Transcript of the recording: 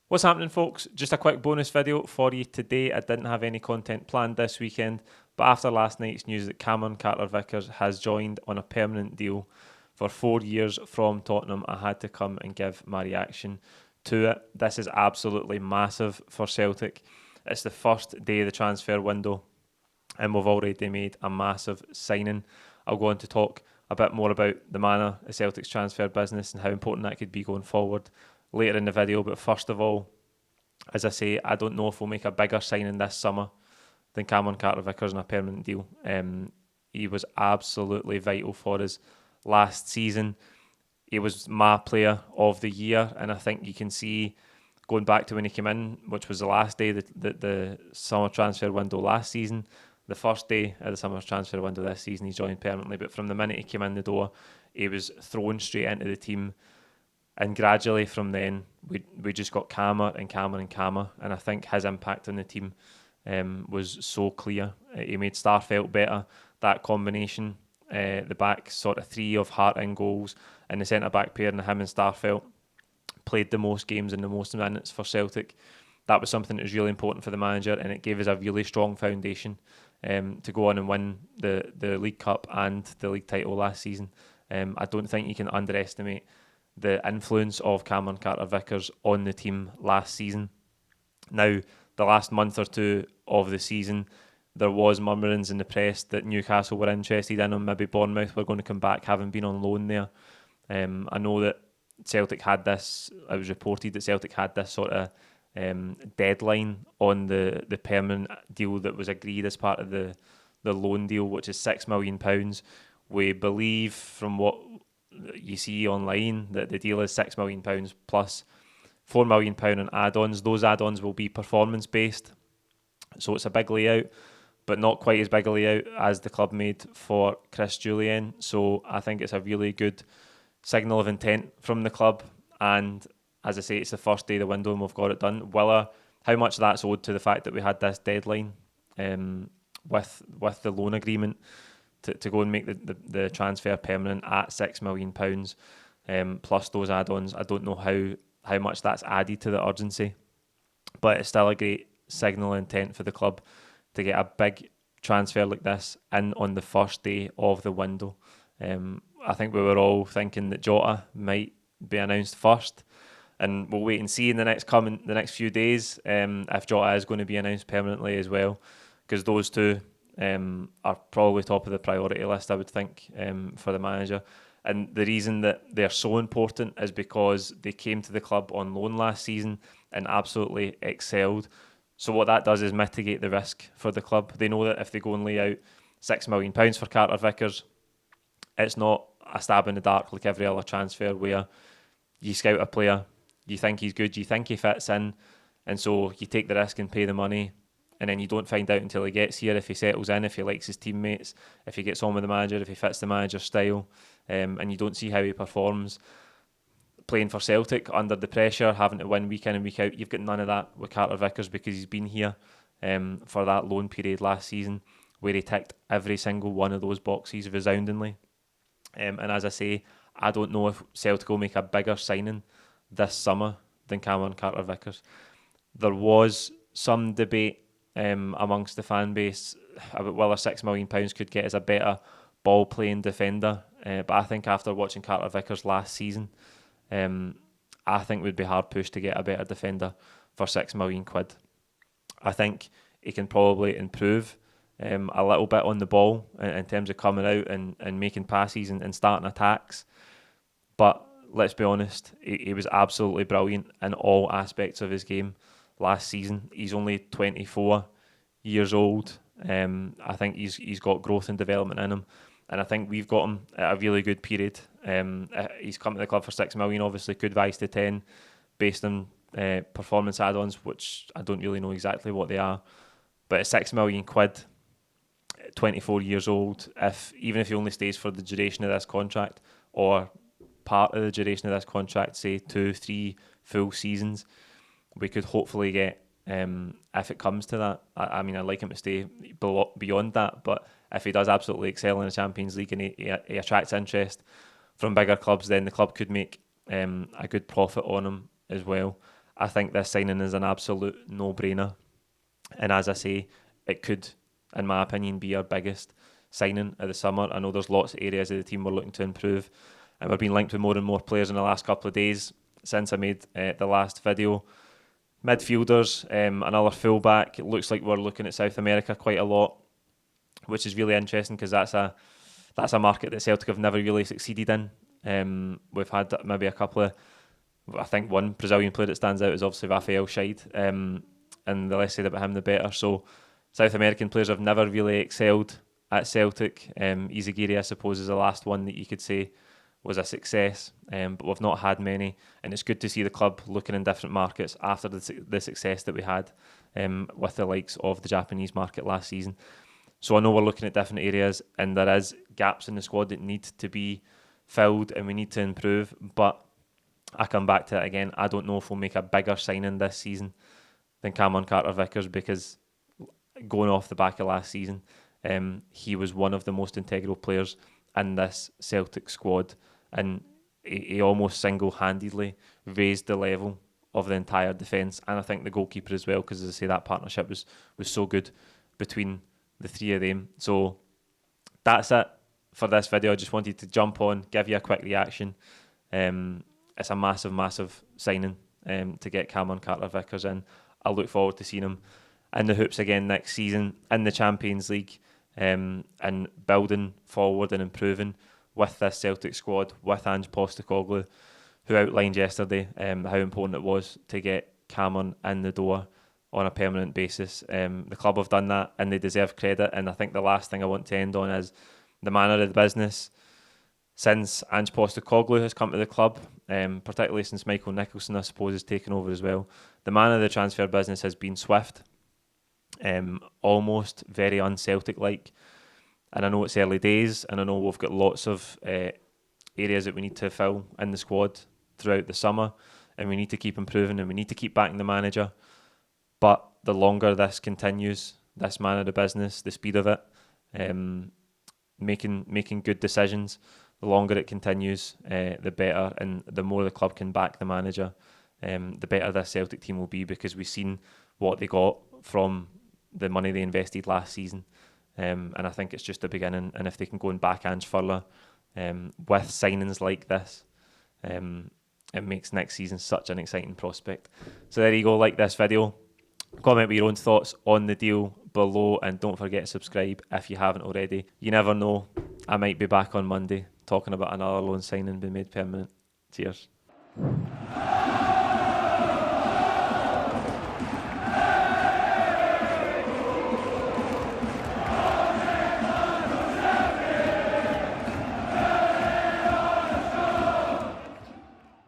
What's happening, folks? Just a quick bonus video for you today. I didn't have any content planned this weekend, but after last night's news that Carter-Vickers has joined on a permanent deal for 4 years from Tottenham, I had to come and give my reaction to it. This is absolutely massive for Celtic. It's the first day of the transfer window, and we've already made a massive signing. I'll go on to talk a bit more about the manner of Celtic's transfer business and how important that could be going forward later in the video. But first of all, as I say, I don't know if we'll make a bigger signing this summer than Carter-Vickers on a permanent deal. He was absolutely vital for us last season. He was my player of the year, and I think you can see, going back to when he came in, which was the last day of the summer transfer window last season, the first day of the summer transfer window this season, he joined permanently. But from the minute he came in the door, he was thrown straight into the team. And gradually from then, we just got calmer and calmer and calmer. And I think his impact on the team was so clear. He made Starfelt better. That combination, the back sort of three of Hart in goals and the centre-back pair and him and Starfelt played the most games and the most minutes for Celtic. That was something that was really important for the manager, and it gave us a really strong foundation to go on and win the League Cup and the league title last season. I don't think you can underestimate the influence of Cameron Carter-Vickers on the team last season. Now, the last month or two of the season, there was murmurings in the press that Newcastle were interested in him, maybe Bournemouth were going to come back, having been on loan there. I know that Celtic had this, it was reported that Celtic had this sort of deadline on the permanent deal that was agreed as part of the loan deal, which is £6 million. We believe, from what you see online, that the deal is £6 million plus £4 million in add-ons. Those add-ons will be performance based, so it's a big layout, but not quite as big a layout as the club made for Chris Jullien. So I think it's a really good signal of intent from the club, and as I say, it's the first day of the window and we've got it done. How much of that's owed to the fact that we had this deadline with the loan agreement to go and make the transfer permanent at £6 million plus those add-ons. I don't know how much that's added to the urgency, but it's still a great signal of intent for the club to get a big transfer like this in on the first day of the window. I think we were all thinking that Jota might be announced first, and we'll wait and see in the next few days if Jota is going to be announced permanently as well, because those two are probably top of the priority list, I would think, for the manager. And the reason that they're so important is because they came to the club on loan last season and absolutely excelled. So what that does is mitigate the risk for the club. They know that if they go and lay out £6 million for Carter-Vickers, it's not a stab in the dark like every other transfer where you scout a player, you think he's good, you think he fits in, and so you take the risk and pay the money, and then you don't find out until he gets here if he settles in, if he likes his teammates, if he gets on with the manager, if he fits the manager's style, and you don't see how he performs. Playing for Celtic under the pressure, having to win week in and week out, you've got none of that with Carter-Vickers because he's been here for that loan period last season where he ticked every single one of those boxes resoundingly. And as I say, I don't know if Celtic will make a bigger signing this summer than Cameron Carter-Vickers. There was some debate amongst the fan base about whether £6 million could get us a better ball-playing defender. But I think after watching Carter-Vickers last season, I think we'd be hard pushed to get a better defender for £6 million. I think he can probably improve a little bit on the ball in terms of coming out and making passes and starting attacks. But let's be honest, he was absolutely brilliant in all aspects of his game last season. He's only 24 years old. I think he's got growth and development in him, and I think we've got him at a really good period. He's come to the club for £6 million, obviously could rise to 10 based on performance add-ons, which I don't really know exactly what they are, but at £6 million, 24 years old, even if he only stays for the duration of this contract or part of the duration of this contract, say 2-3 full seasons, we could hopefully get, if it comes to that. I mean, I'd like him to stay beyond that, but if he does absolutely excel in the Champions League and he attracts interest from bigger clubs, then the club could make a good profit on him as well. I think this signing is an absolute no-brainer. And as I say, it could, in my opinion, be our biggest signing of the summer. I know there's lots of areas of the team we're looking to improve, and we're being linked with more and more players in the last couple of days since I made the last video. Midfielders, another fullback. It looks like we're looking at South America quite a lot, which is really interesting because that's a market that Celtic have never really succeeded in. We've had maybe a couple of, I think one Brazilian player that stands out is obviously Rafael Scheid, and the less said about him, the better. So South American players have never really excelled at Celtic. Izagiri, I suppose, is the last one that you could say was a success, but we've not had many, and it's good to see the club looking in different markets after the success that we had with the likes of the Japanese market last season. So I know we're looking at different areas, and there is gaps in the squad that need to be filled, and we need to improve, but I come back to it again, I don't know if we'll make a bigger signing this season than Cameron Carter-Vickers, because going off the back of last season, he was one of the most integral players in this Celtic squad, and he almost single-handedly raised the level of the entire defence, and I think the goalkeeper as well, because as I say, that partnership was so good between the three of them. So that's it for this video. I just wanted to jump on, give you a quick reaction. It's a massive, massive signing to get Cameron Carter-Vickers in. I look forward to seeing him in the hoops again next season in the Champions League, and building forward and improving with this Celtic squad, with Ange Postecoglou, who outlined yesterday how important it was to get Cameron in the door on a permanent basis. The club have done that, and they deserve credit. And I think the last thing I want to end on is the manner of the business. Since Ange Postecoglou has come to the club, particularly since Michael Nicholson, I suppose, has taken over as well, the manner of the transfer business has been swift, almost very un-Celtic-like. And I know it's early days, and I know we've got lots of areas that we need to fill in the squad throughout the summer, and we need to keep improving, and we need to keep backing the manager. But the longer this continues, this manner of the business, the speed of it, making good decisions, the longer it continues, the better, and the more the club can back the manager, the better this Celtic team will be, because we've seen what they got from the money they invested last season. And I think it's just the beginning, and if they can go and back Ange further with signings like this, it makes next season such an exciting prospect. So there you go, like this video, comment with your own thoughts on the deal below, and don't forget to subscribe if you haven't already. You never know, I might be back on Monday talking about another loan signing being made permanent. Cheers.